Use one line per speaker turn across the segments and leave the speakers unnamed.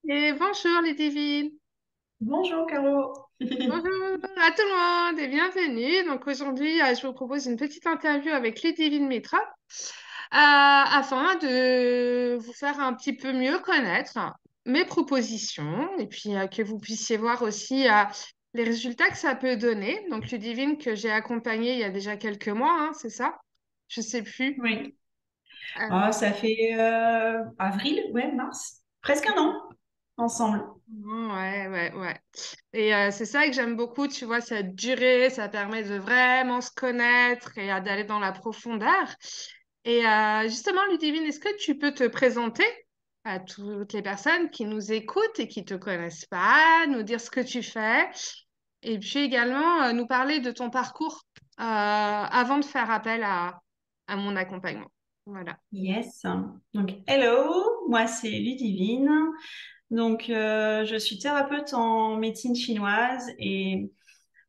Et bonjour les divines.
Bonjour Caro.
Bonjour à tout le monde et bienvenue. Donc aujourd'hui, je vous propose une petite interview avec les divines Mitra afin de vous faire un petit peu mieux connaître mes propositions et puis que vous puissiez voir aussi les résultats que ça peut donner. Donc les divines que j'ai accompagnées il y a déjà quelques mois, hein, c'est ça? Je sais plus.
Oui.
Euh,
Ah, ça fait avril, ouais, mars, presque un an ensemble.
Ouais, ouais, ouais. Et c'est ça que j'aime beaucoup, tu vois, cette durée, ça permet de vraiment se connaître et d'aller dans la profondeur. Et justement, Ludivine, est-ce que tu peux te présenter à toutes les personnes qui nous écoutent et qui te connaissent pas, nous dire ce que tu fais, et puis également nous parler de ton parcours avant de faire appel à mon accompagnement. Voilà.
Yes. Donc, hello, moi c'est Ludivine. Donc, je suis thérapeute en médecine chinoise et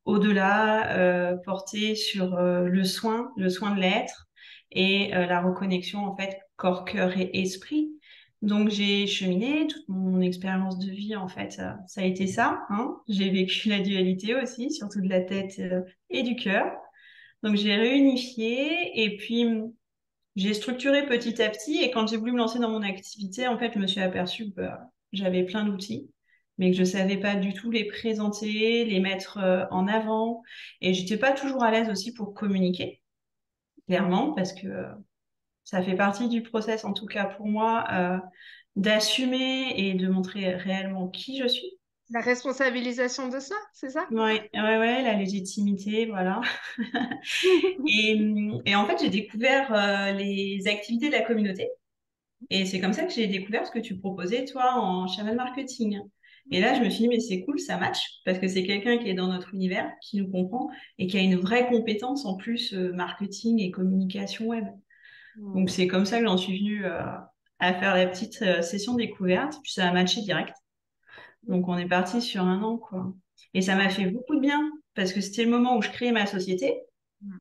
au-delà, portée sur le soin de l'être et la reconnexion en fait corps, cœur et esprit. Donc j'ai cheminé toute mon expérience de vie en fait, ça a été ça, hein. J'ai vécu la dualité aussi, surtout de la tête et du cœur. Donc j'ai réunifié et puis j'ai structuré petit à petit. Et quand j'ai voulu me lancer dans mon activité, en fait, je me suis aperçue que j'avais plein d'outils, mais que je savais pas du tout les présenter, les mettre en avant. Et j'étais pas toujours à l'aise aussi pour communiquer, clairement, parce que ça fait partie du process, en tout cas pour moi, d'assumer et de montrer réellement qui je suis.
La responsabilisation de ça, c'est ça?
Ouais, la légitimité, voilà. Et en fait, j'ai découvert les activités de la communauté. Et c'est comme ça que j'ai découvert ce que tu proposais, toi, en chaman marketing. Et là, je me suis dit, mais c'est cool, ça match, parce que c'est quelqu'un qui est dans notre univers, qui nous comprend et qui a une vraie compétence en plus marketing et communication web. Donc, c'est comme ça que j'en suis venue à faire la petite session découverte, puis ça a matché direct. Donc, on est parti sur un an, quoi. Et ça m'a fait beaucoup de bien, parce que c'était le moment où je créais ma société.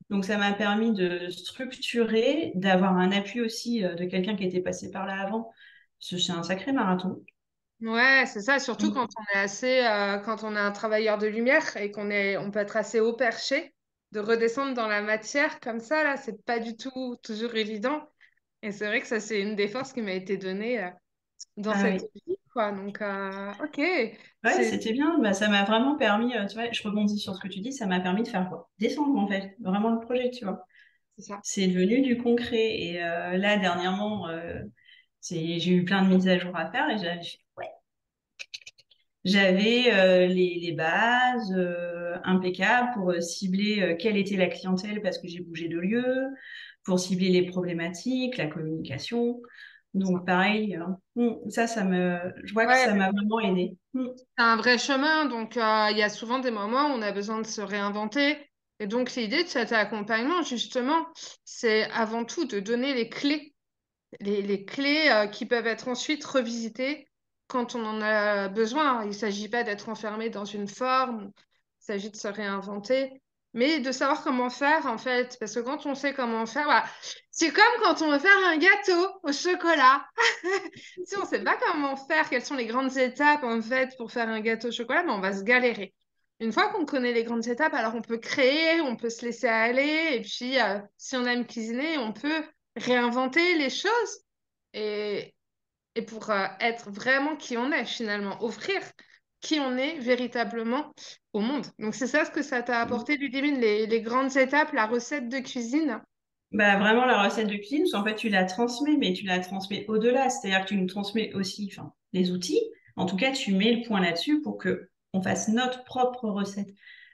Donc, ça m'a permis de structurer, d'avoir un appui aussi de quelqu'un qui était passé par là avant. Parce que c'est un sacré marathon.
Ouais, c'est ça, surtout quand
Mm.
on est quand on est un travailleur de lumière et on peut être assez haut perché, de redescendre dans la matière comme ça, là, c'est pas du tout toujours évident. Et c'est vrai que ça, c'est une des forces qui m'a été donnée dans
Ah
cette
oui.
vie, quoi. Donc, ok,
Ouais,
c'est
c'était bien. Bah, ça m'a vraiment permis, tu vois, je rebondis sur ce que tu dis, ça m'a permis de faire quoi? Descendre en fait, vraiment le projet, tu vois.
c'est ça.
C'est devenu du concret. Et là, dernièrement, j'ai eu plein de mises à jour à faire et j'avais les bases impeccables pour cibler quelle était la clientèle parce que j'ai bougé de lieu, pour cibler les problématiques, la communication.
C'est ça.
Donc pareil, je vois que
Ouais,
ça m'a vraiment aidé.
c'est un vrai chemin. Donc, il y a souvent des moments où on a besoin de se réinventer. Et donc, l'idée de cet accompagnement, justement, c'est avant tout de donner les clés les clés qui peuvent être ensuite revisitées quand on en a besoin. Il ne s'agit pas d'être enfermé dans une forme, il s'agit de se réinventer, mais de savoir comment faire en fait. Parce que quand on sait comment faire, bah, c'est comme quand on veut faire un gâteau au chocolat. Si on ne sait pas comment faire, quelles sont les grandes étapes en fait pour faire un gâteau au chocolat, bah, on va se galérer. Une fois qu'on connaît les grandes étapes, alors on peut créer, on peut se laisser aller, et puis si on aime cuisiner, on peut réinventer les choses et, et pour être vraiment qui on est finalement, offrir qui on est véritablement au monde. Donc c'est ça ce que ça t'a
Mm.
apporté, Ludivine, les grandes étapes, la recette de cuisine.
Bah, vraiment, la recette de cuisine, parce qu'en fait, tu la transmets, mais tu la transmets au-delà. C'est-à-dire que tu nous transmets aussi, enfin, les outils. En tout cas, tu mets le point là-dessus pour que on fasse notre propre recette.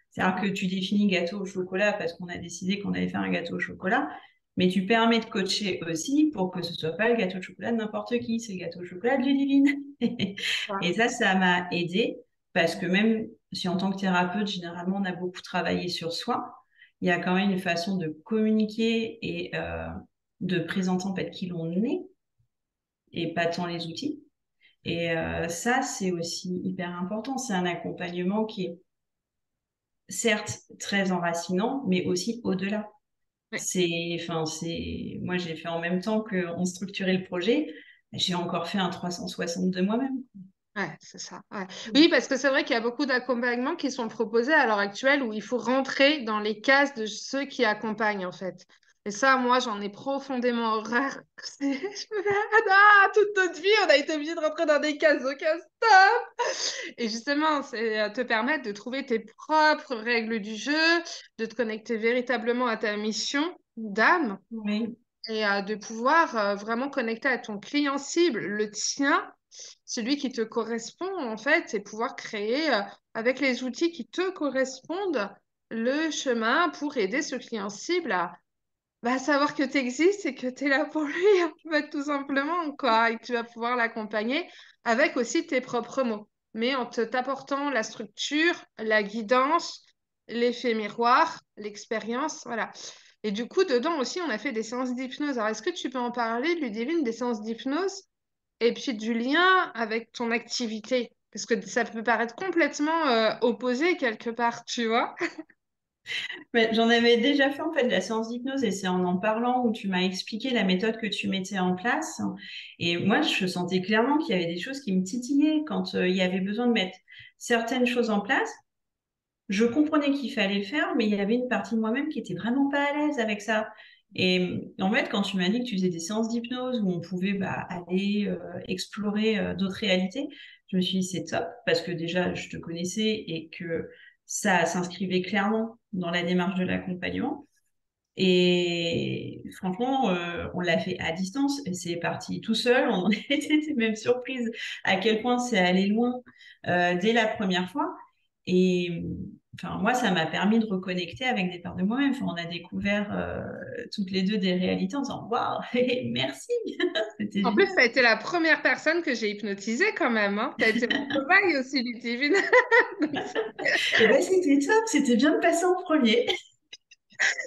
C'est-à-dire que tu définis gâteau au chocolat parce qu'on a décidé qu'on allait faire un gâteau au chocolat, mais tu permets de coacher aussi pour que ce soit pas le gâteau au chocolat de n'importe qui, c'est le gâteau au chocolat de Ludivine. Et ça m'a aidé parce que même si en tant que thérapeute, généralement, on a beaucoup travaillé sur soi, il y a quand même une façon de communiquer et de présenter en fait qui l'on est et pas tant les outils. Et ça, c'est aussi hyper important. C'est un accompagnement qui est certes très enracinant, mais aussi au-delà.
Ouais.
Moi, j'ai fait en même temps qu'on structurait le projet, j'ai encore fait un 360 de moi-même.
Ouais, c'est ça. Ouais. Oui, parce que c'est vrai qu'il y a beaucoup d'accompagnements qui sont proposés à l'heure actuelle où il faut rentrer dans les cases de ceux qui accompagnent, en fait. Et ça, moi, j'en ai profondément horreur. Je me fais, ah non, toute notre vie, on a été obligé de rentrer dans des cases. Ok, stop! Et justement, c'est te permettre de trouver tes propres règles du jeu, de te connecter véritablement à ta mission d'âme
Oui,
et de pouvoir vraiment connecter à ton client cible, le tien, celui qui te correspond en fait, et pouvoir créer avec les outils qui te correspondent le chemin pour aider ce client cible à savoir que tu existes et que tu es là pour lui, en fait, tout simplement, quoi, et que tu vas pouvoir l'accompagner avec aussi tes propres mots, mais en t'apportant la structure, la guidance, l'effet miroir, l'expérience, voilà. Et du coup, dedans aussi, on a fait des séances d'hypnose. Alors, est-ce que tu peux en parler, Ludivine, des séances d'hypnose et puis du lien avec ton activité? Parce que ça peut paraître complètement opposé quelque part, tu vois?
mais j'en avais déjà fait en fait de la séance d'hypnose et c'est en parlant où tu m'as expliqué la méthode que tu mettais en place. Et moi, je sentais clairement qu'il y avait des choses qui me titillaient quand il y avait besoin de mettre certaines choses en place. Je comprenais qu'il fallait le faire, mais il y avait une partie de moi-même qui était vraiment pas à l'aise avec ça. Et en fait, quand tu m'as dit que tu faisais des séances d'hypnose où on pouvait aller explorer d'autres réalités, je me suis dit c'est top parce que déjà je te connaissais et que ça s'inscrivait clairement dans la démarche de l'accompagnement. Et franchement, on l'a fait à distance et c'est parti tout seul. On en était même surprise à quel point c'est allé loin dès la première fois. Et enfin, moi, ça m'a permis de reconnecter avec des parts de moi-même. Enfin, on a découvert toutes les deux des réalités en disant waouh, merci, c'était
En plus,
génial.
tu as été la première personne que j'ai hypnotisée quand même, hein. Tu as été mon cobaye aussi, Ludivine.
Et ben, c'était top, c'était bien de passer en premier.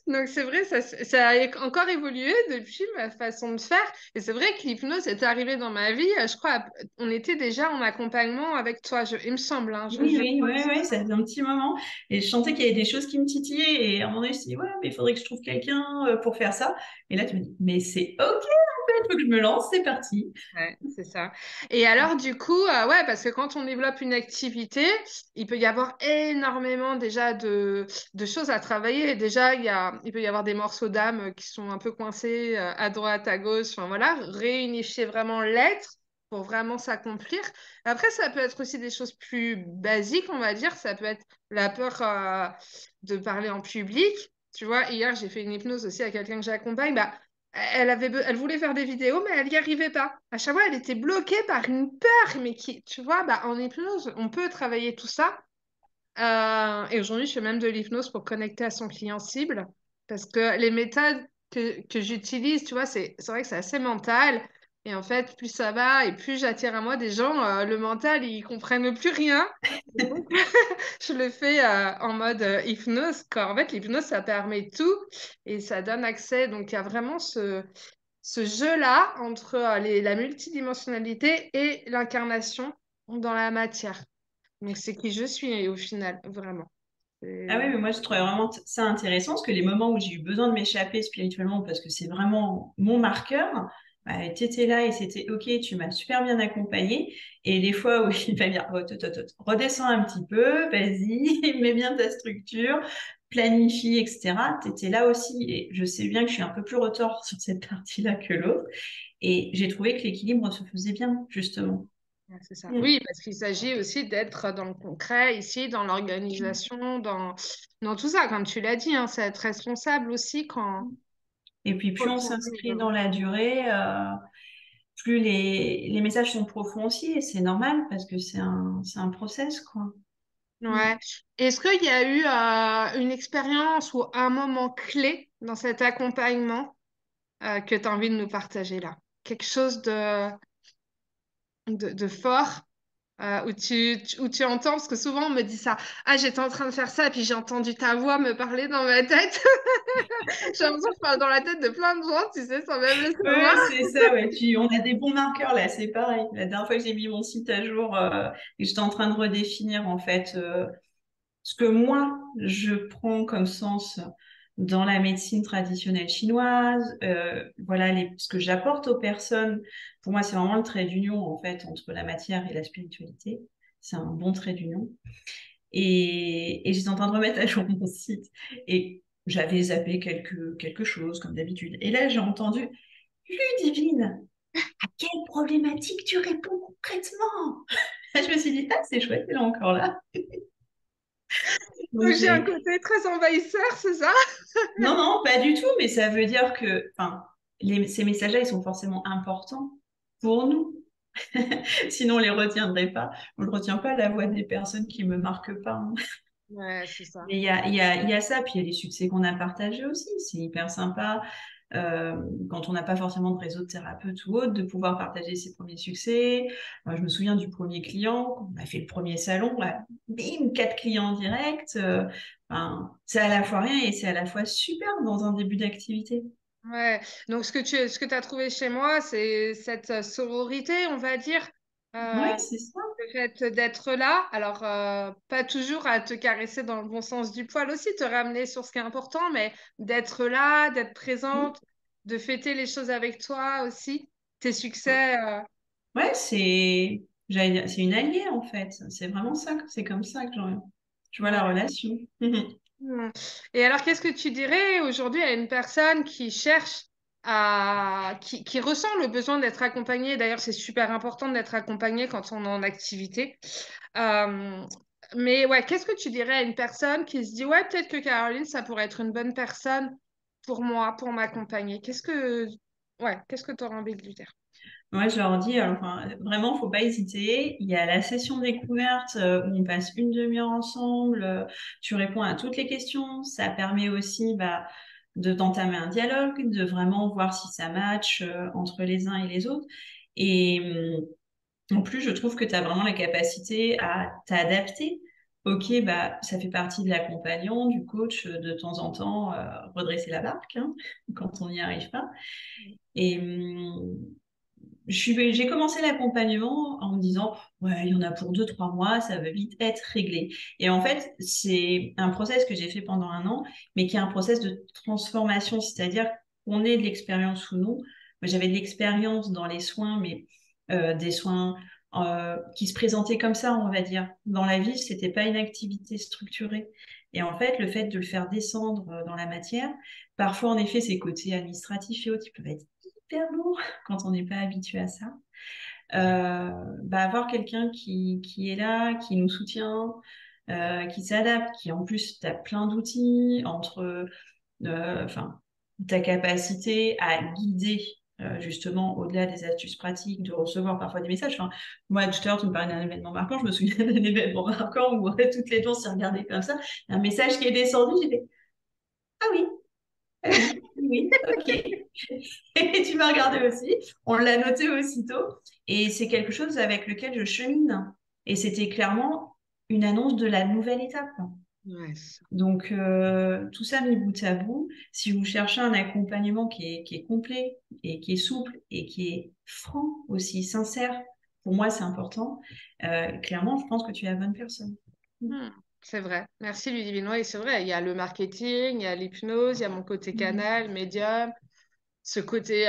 Donc c'est vrai, ça a encore évolué depuis ma façon de faire. Et c'est vrai que l'hypnose est arrivée dans ma vie, je crois, on était déjà en accompagnement avec toi, il me semble, hein,
Oui,
je
oui,
crois
oui,
que c'est
oui,
ça.
ça faisait un petit moment. Et je sentais qu'il y avait des choses qui me titillaient. Et à un moment donné, je me suis dit, ouais, mais il faudrait que je trouve quelqu'un pour faire ça. Et là, tu me dis, mais c'est OK, en fait, faut que je me lance, c'est parti.
Ouais, c'est ça. Et alors, du coup, ouais, parce que quand on développe une activité, il peut y avoir énormément déjà de choses à travailler. Déjà, il peut y avoir des morceaux d'âme qui sont un peu coincés à droite, à gauche. Enfin, voilà, réunifier vraiment l'être pour vraiment s'accomplir. Après, ça peut être aussi des choses plus basiques, on va dire. Ça peut être la peur de parler en public. Tu vois, hier, j'ai fait une hypnose aussi à quelqu'un que j'accompagne. Bah, elle voulait faire des vidéos, mais elle n'y arrivait pas. À chaque fois, elle était bloquée par une peur, mais qui, tu vois, bah, en hypnose, on peut travailler tout ça. Et aujourd'hui, je fais même de l'hypnose pour connecter à son client cible, parce que les méthodes que j'utilise, tu vois, c'est vrai que c'est assez mental. Et en fait, plus ça va et plus j'attire à moi des gens, le mental, ils comprennent plus rien. Donc, je le fais en mode hypnose, quoi. En fait, l'hypnose, ça permet tout et ça donne accès. Donc, il y a vraiment ce jeu-là entre la multidimensionnalité et l'incarnation dans la matière. Donc, c'est qui je suis au final, vraiment.
Ah oui, mais moi, je trouvais vraiment ça intéressant parce que les moments où j'ai eu besoin de m'échapper spirituellement, parce que c'est vraiment mon marqueur, bah, tu étais là et c'était OK, tu m'as super bien accompagnée. Et les fois où il va dire, oh, redescends un petit peu, vas-y, mets bien ta structure, planifie, etc. Tu étais là aussi. Et je sais bien que je suis un peu plus retors sur cette partie-là que l'autre. Et j'ai trouvé que l'équilibre se faisait bien, justement.
Ouais, c'est ça.
Mm.
Oui, parce qu'il s'agit aussi d'être dans le concret, ici, dans l'organisation, dans tout ça, comme tu l'as dit, hein, c'est être responsable aussi
Et puis, plus
quand
on
on
s'inscrit
arrive.
dans la durée, plus les messages sont profonds aussi, et c'est normal parce que c'est un process, quoi. Mm.
Ouais. Est-ce qu'il y a eu une expérience ou un moment clé dans cet accompagnement que tu as envie de nous partager là? Quelque chose de fort où tu entends, parce que souvent on me dit ça, ah j'étais en train de faire ça, puis j'ai entendu ta voix me parler dans ma tête. J'ai l'impression que je parle dans la tête de plein de gens, tu sais, sans même le savoir.
Ouais, c'est ça, ouais. On a des bons marqueurs là, c'est pareil. La dernière fois que j'ai mis mon site à jour, et j'étais en train de redéfinir en fait ce que moi je prends comme sens dans la médecine traditionnelle chinoise. Voilà ce que j'apporte aux personnes. Pour moi, c'est vraiment le trait d'union en fait entre la matière et la spiritualité. C'est un bon trait d'union. Et j'étais en train de remettre à jour mon site et j'avais zappé quelque chose comme d'habitude. Et là, j'ai entendu Ludivine, à quelle problématique tu réponds concrètement? Je me suis dit, ah, c'est chouette, elle est encore là. Donc,
Donc j'ai un côté très envahisseur, c'est ça?
non, non, pas du tout, mais ça veut dire que enfin, ces messages-là, ils sont forcément importants pour nous. Sinon, on les retiendrait pas. On ne retient pas la voix des personnes qui me marquent pas, hein.
Ouais, c'est ça.
Mais il y a ça, puis il y a les succès qu'on a partagés aussi. C'est hyper sympa quand on n'a pas forcément de réseau de thérapeute ou autre, de pouvoir partager ses premiers succès. Je me souviens du premier client, quand on a fait le premier salon, là, bim, 4 clients en direct. Enfin, c'est à la fois rien et c'est à la fois super dans un début d'activité.
Ouais. Donc ce que tu as trouvé chez moi, c'est cette sororité, on va dire.
Oui,
Euh,
c'est ça.
Le fait d'être là, alors pas toujours à te caresser dans le bon sens du poil aussi, te ramener sur ce qui est important, mais d'être là, d'être présente, de fêter les choses avec toi aussi, tes succès.
Ouais, c'est une alliée en fait. C'est vraiment ça, c'est comme ça que je vois la
Ouais.
relation.
Hmm. Et alors, qu'est-ce que tu dirais aujourd'hui à une personne qui cherche qui ressent le besoin d'être accompagnée? D'ailleurs, c'est super important d'être accompagné quand on est en activité. Euh, mais ouais, qu'est-ce que tu dirais à une personne qui se dit, ouais, peut-être que Caroline, ça pourrait être une bonne personne pour moi, pour m'accompagner. Qu'est-ce que tu aurais envie de lui dire?
Moi, je leur dis, enfin, vraiment, faut pas hésiter. Il y a la session découverte où on passe une demi-heure ensemble. Tu réponds à toutes les questions. Ça permet aussi bah, d'entamer un dialogue, de vraiment voir si ça match entre les uns et les autres. Et en plus, je trouve que tu as vraiment la capacité à t'adapter. Ok, bah, ça fait partie de l'accompagnant, du coach, de temps en temps, redresser la barque hein, quand on n'y arrive pas. Et j'ai commencé l'accompagnement en me disant, ouais, il y en a pour 2, 3 mois, ça va vite être réglé. Et en fait, c'est un process que j'ai fait pendant un an, mais qui est un process de transformation, c'est-à-dire qu'on ait de l'expérience ou non. Moi, j'avais de l'expérience dans les soins, mais des soins qui se présentaient comme ça, on va dire. Dans la vie, c'était pas une activité structurée. Et en fait, le fait de le faire descendre dans la matière, parfois, en effet, ces côtés administratifs et autres, ils peuvent être hyper lourds quand on n'est pas habitué à ça. Bah, avoir quelqu'un qui est là, qui nous soutient, qui s'adapte, qui en plus, tu as plein d'outils entre enfin, ta capacité à guider justement au-delà des astuces pratiques, de recevoir parfois des messages. Enfin, moi, tout à l'heure, tu me parlais d'un événement marquant, je me souviens d'un événement marquant où toutes les deux on s'est regardé comme ça, un message qui est descendu, j'ai fait ah oui, ah oui, oui, ok. Et tu m'as regardé aussi. On l'a noté aussitôt. Et c'est quelque chose avec lequel je chemine. Et c'était clairement une annonce de la nouvelle étape.
Ouais.
Donc, tout ça mis bout à bout, si vous cherchez un accompagnement qui est complet et qui est souple et qui est franc aussi, sincère, pour moi, c'est important. Clairement, je pense que tu es la bonne personne.
Hmm, c'est vrai. Merci Ludivine. Oui, c'est vrai. Il y a le marketing, il y a l'hypnose, il y a mon côté canal, médium, ce côté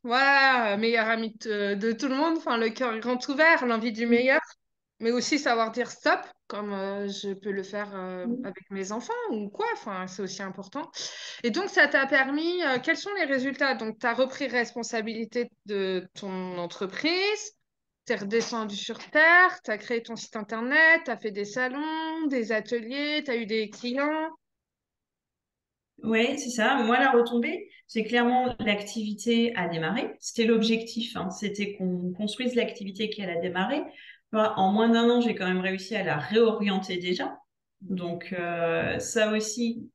voilà, meilleur ami de tout le monde, enfin le cœur grand ouvert, l'envie du meilleur, mais aussi savoir dire stop, comme je peux le faire avec mes enfants ou quoi. Enfin, c'est aussi important. Et donc, ça t'a permis, quels sont les résultats? Donc, tu as repris responsabilité de ton entreprise. T'es redescendu sur Terre, tu as créé ton site internet, tu as fait des salons, des ateliers, tu as eu des clients.
Oui, c'est ça. Moi, la retombée, c'est clairement l'activité a démarré. C'était l'objectif, hein. C'était qu'on construise l'activité qui a démarré. Voilà, en moins d'un an, j'ai quand même réussi à la réorienter déjà. Donc, ça aussi,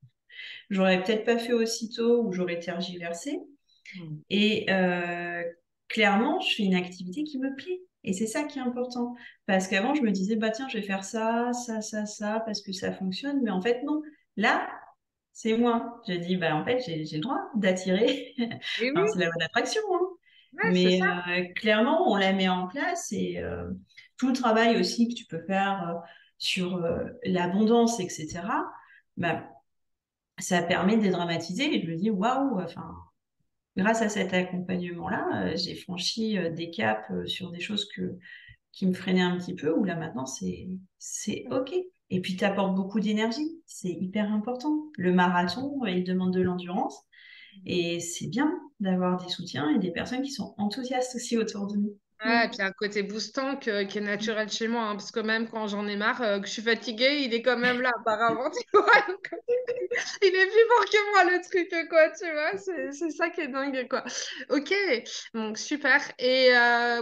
j'aurais peut-être pas fait aussitôt ou j'aurais tergiversé.
Mm.
Et clairement, je fais une activité qui me plaît. Et c'est ça qui est important. Parce qu'avant, je me disais, bah tiens, je vais faire ça, ça, ça, parce que ça fonctionne. Mais en fait, non. Là, c'est moi. Je dis, bah en fait, j'ai le droit d'attirer.
Et oui,
Enfin, c'est la loi d'attraction, hein.
ouais, c'est
Mais
ça.
clairement, on la met en place et tout le travail aussi que tu peux faire sur l'abondance, etc. Bah, ça permet de dédramatiser et je me dis, waouh, enfin, grâce à cet accompagnement-là, j'ai franchi des caps sur des choses qui me freinaient un petit peu, où là maintenant, c'est OK. Et puis, tu apportes beaucoup d'énergie, c'est hyper important. Le marathon, il demande de l'endurance et c'est bien d'avoir des soutiens et des personnes qui sont enthousiastes aussi autour de nous.
Ouais, et puis un côté boostant qui est naturel chez moi, hein, parce que même quand j'en ai marre, que je suis fatiguée, il est quand même là, apparemment, tu vois. Donc, il est plus fort que moi, le truc, quoi, tu vois. C'est ça qui est dingue, quoi. Ok, donc super. Et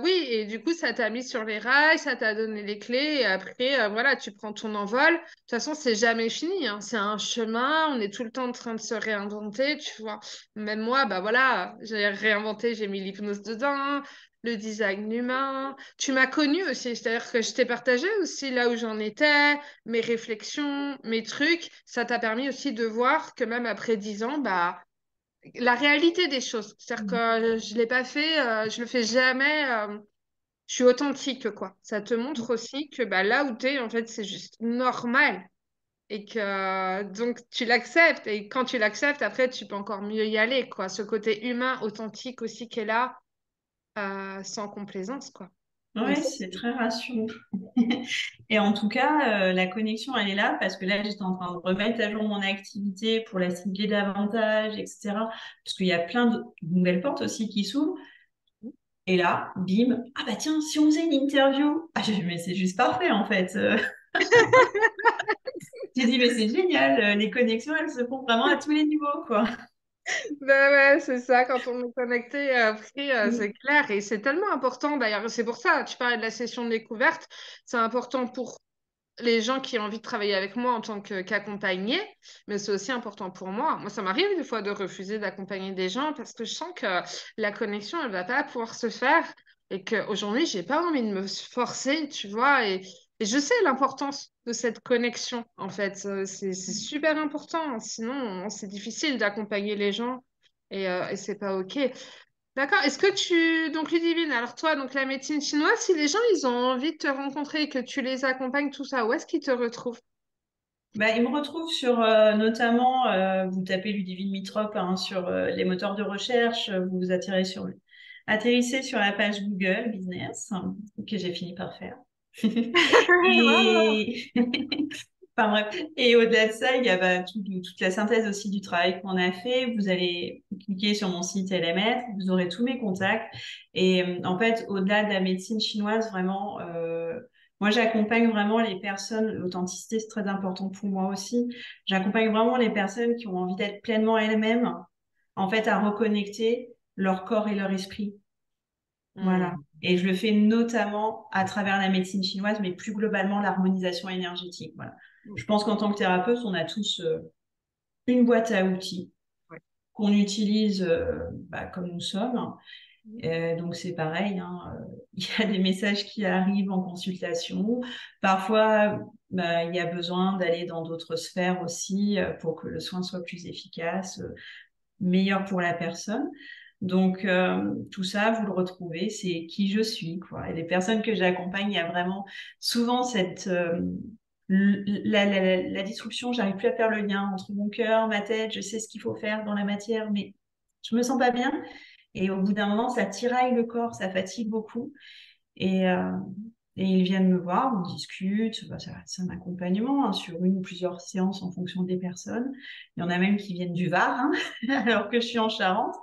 oui, et du coup, ça t'a mis sur les rails, ça t'a donné les clés, et après, voilà, tu prends ton envol. De toute façon, c'est jamais fini, hein. C'est un chemin, on est tout le temps en train de se réinventer, tu vois. Même moi, bah voilà, j'ai réinventé, j'ai mis l'hypnose dedans, le design humain. Tu m'as connue aussi, c'est-à-dire que je t'ai partagé aussi là où j'en étais, mes réflexions, mes trucs. Ça t'a permis aussi de voir que même après 10 ans, bah, la réalité des choses. C'est-à-dire que je l'ai pas fait, je le fais jamais. Je suis authentique, quoi. Ça te montre aussi que bah, là où tu es, en fait, c'est juste normal. Et que donc tu l'acceptes. Et quand tu l'acceptes, après, tu peux encore mieux y aller, quoi. Ce côté humain, authentique aussi qui est là, sans complaisance, quoi. Donc,
Oui, c'est très rassurant. Et en tout cas, la connexion, elle est là parce que là, j'étais en train de remettre à jour mon activité pour la cibler davantage, etc. Parce qu'il y a plein de nouvelles portes aussi qui s'ouvrent. Et là, bim, ah bah tiens, si on faisait une interview, ah, j'ai dit, mais c'est juste parfait en fait. J'ai dit, mais c'est génial, les connexions, elles se font vraiment à tous les niveaux, quoi.
ben ouais, c'est ça, quand on est connecté, après, c'est clair. Et c'est tellement important, d'ailleurs, c'est pour ça, tu parlais de la session de découverte, c'est important pour les gens qui ont envie de travailler avec moi en tant qu'accompagné, mais c'est aussi important pour moi. Moi, ça m'arrive des fois de refuser d'accompagner des gens parce que je sens que la connexion, elle va pas pouvoir se faire et qu'aujourd'hui, j'ai pas envie de me forcer, tu vois, et je sais l'importance de cette connexion, en fait. C'est super important, sinon, c'est difficile d'accompagner les gens et c'est pas OK. D'accord. Est-ce que donc Ludivine, alors toi, donc la médecine chinoise, si les gens, ils ont envie de te rencontrer et que tu les accompagnes, tout ça, où est-ce qu'ils te retrouvent?
Bah, il me retrouve sur notamment, vous tapez Ludivine Mitrop hein, sur les moteurs de recherche, vous vous atterrissez sur la page Google Business, que j'ai fini par faire.
Voilà.
Et enfin bref. Et au-delà de ça, il y a bah, toute la synthèse aussi du travail qu'on a fait. Vous allez cliquer sur mon site LMF, vous aurez tous mes contacts. Et en fait, au-delà de la médecine chinoise, vraiment, moi j'accompagne vraiment les personnes. L'authenticité, c'est très important pour moi aussi. J'accompagne vraiment les personnes qui ont envie d'être pleinement elles-mêmes, en fait, à reconnecter leur corps et leur esprit. Voilà.
Hmm.
Et je le fais notamment à travers la médecine chinoise, mais plus globalement l'harmonisation énergétique. Voilà. Je pense qu'en tant que thérapeute, on a tous une boîte à outils
Ouais.
qu'on utilise bah, comme nous sommes. Donc c'est pareil, hein, il y a des messages qui arrivent en consultation. Parfois, bah, il y a besoin d'aller dans d'autres sphères aussi pour que le soin soit plus efficace, meilleur pour la personne. Donc, tout ça, vous le retrouvez, c'est qui je suis, quoi. Et les personnes que j'accompagne, il y a vraiment souvent cette, la disruption, j'arrive plus à faire le lien entre mon cœur, ma tête, je sais ce qu'il faut faire dans la matière, mais je me sens pas bien. Et au bout d'un moment, ça tiraille le corps, ça fatigue beaucoup. Et, euh, et ils viennent me voir, on discute. Bah, c'est un accompagnement hein, sur une ou plusieurs séances en fonction des personnes. Il y en a même qui viennent du Var, hein, alors que je suis en Charente.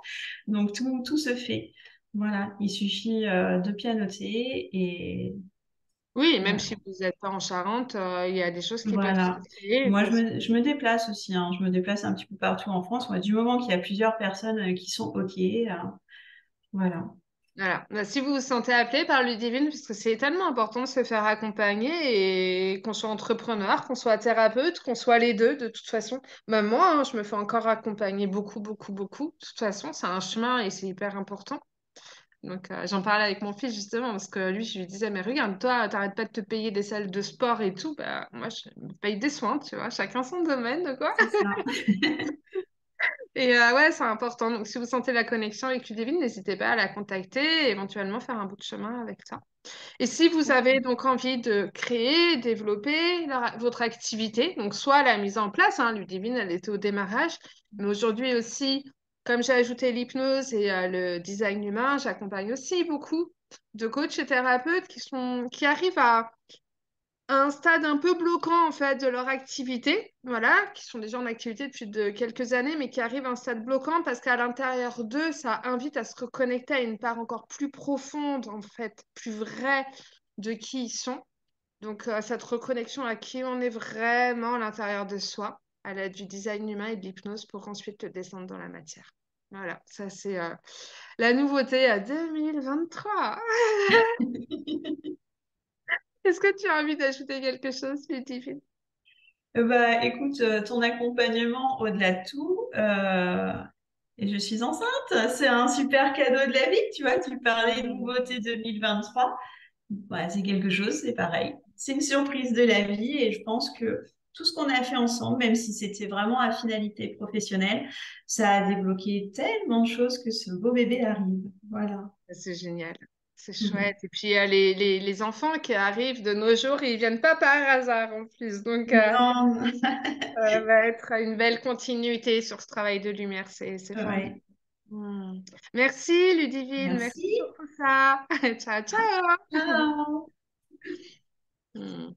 Donc tout se fait. Voilà, il suffit de pianoter et
Oui, même
voilà.
si vous n'êtes pas en Charente, il y a des choses qui peuvent se
Voilà.
créer.
Moi,
Parce que
je me déplace aussi. Hein. Je me déplace un petit peu partout en France. Moi, du moment qu'il y a plusieurs personnes qui sont OK, voilà.
voilà. Bah, si vous vous sentez appelé par Ludivine, parce que c'est tellement important de se faire accompagner et qu'on soit entrepreneur, qu'on soit thérapeute, qu'on soit les deux, de toute façon. Même moi, hein, je me fais encore accompagner beaucoup, beaucoup, beaucoup. De toute façon, c'est un chemin et c'est hyper important. Donc, j'en parlais avec mon fils justement, parce que lui, je lui disais, mais regarde, toi, t'arrêtes pas de te payer des salles de sport et tout. Bah, moi, je me paye des soins, tu vois, chacun son domaine, quoi.
C'est ça.
Et ouais, c'est important. Donc, si vous sentez la connexion avec Ludivine, n'hésitez pas à la contacter et éventuellement faire un bout de chemin avec ça. Et si vous avez donc envie de créer, développer votre activité, donc soit la mise en place, hein, Ludivine, elle était au démarrage, mais aujourd'hui aussi, comme j'ai ajouté l'hypnose et le design humain, j'accompagne aussi beaucoup de coachs et thérapeutes qui arrivent à un stade un peu bloquant en fait de leur activité, voilà, qui sont déjà en activité depuis quelques années, mais qui arrivent à un stade bloquant parce qu'à l'intérieur d'eux, ça invite à se reconnecter à une part encore plus profonde, en fait, plus vraie de qui ils sont. Donc cette reconnexion à qui on est vraiment à l'intérieur de soi, à l'aide du design humain et de l'hypnose pour ensuite le descendre dans la matière. Voilà, ça c'est la nouveauté à 2023. Est-ce que tu as envie d'ajouter quelque chose, Ludivine?
Bah, écoute, ton accompagnement au-delà de tout, et je suis enceinte, c'est un super cadeau de la vie, tu vois, tu parlais de nouveauté 2023. Ouais, c'est quelque chose, c'est pareil. C'est une surprise de la vie et je pense que tout ce qu'on a fait ensemble, même si c'était vraiment à finalité professionnelle, ça a débloqué tellement de choses que ce beau bébé arrive. Voilà.
C'est génial, c'est chouette. Et puis, les enfants qui arrivent de nos jours, ils viennent pas par hasard en plus. Donc,
Non,
ça va être une belle continuité sur ce travail de lumière. C'est formidable.
ouais.
Hmm. Merci, Ludivine. Merci
Merci.
pour tout ça. Ciao, ciao.
Ciao.
Hmm.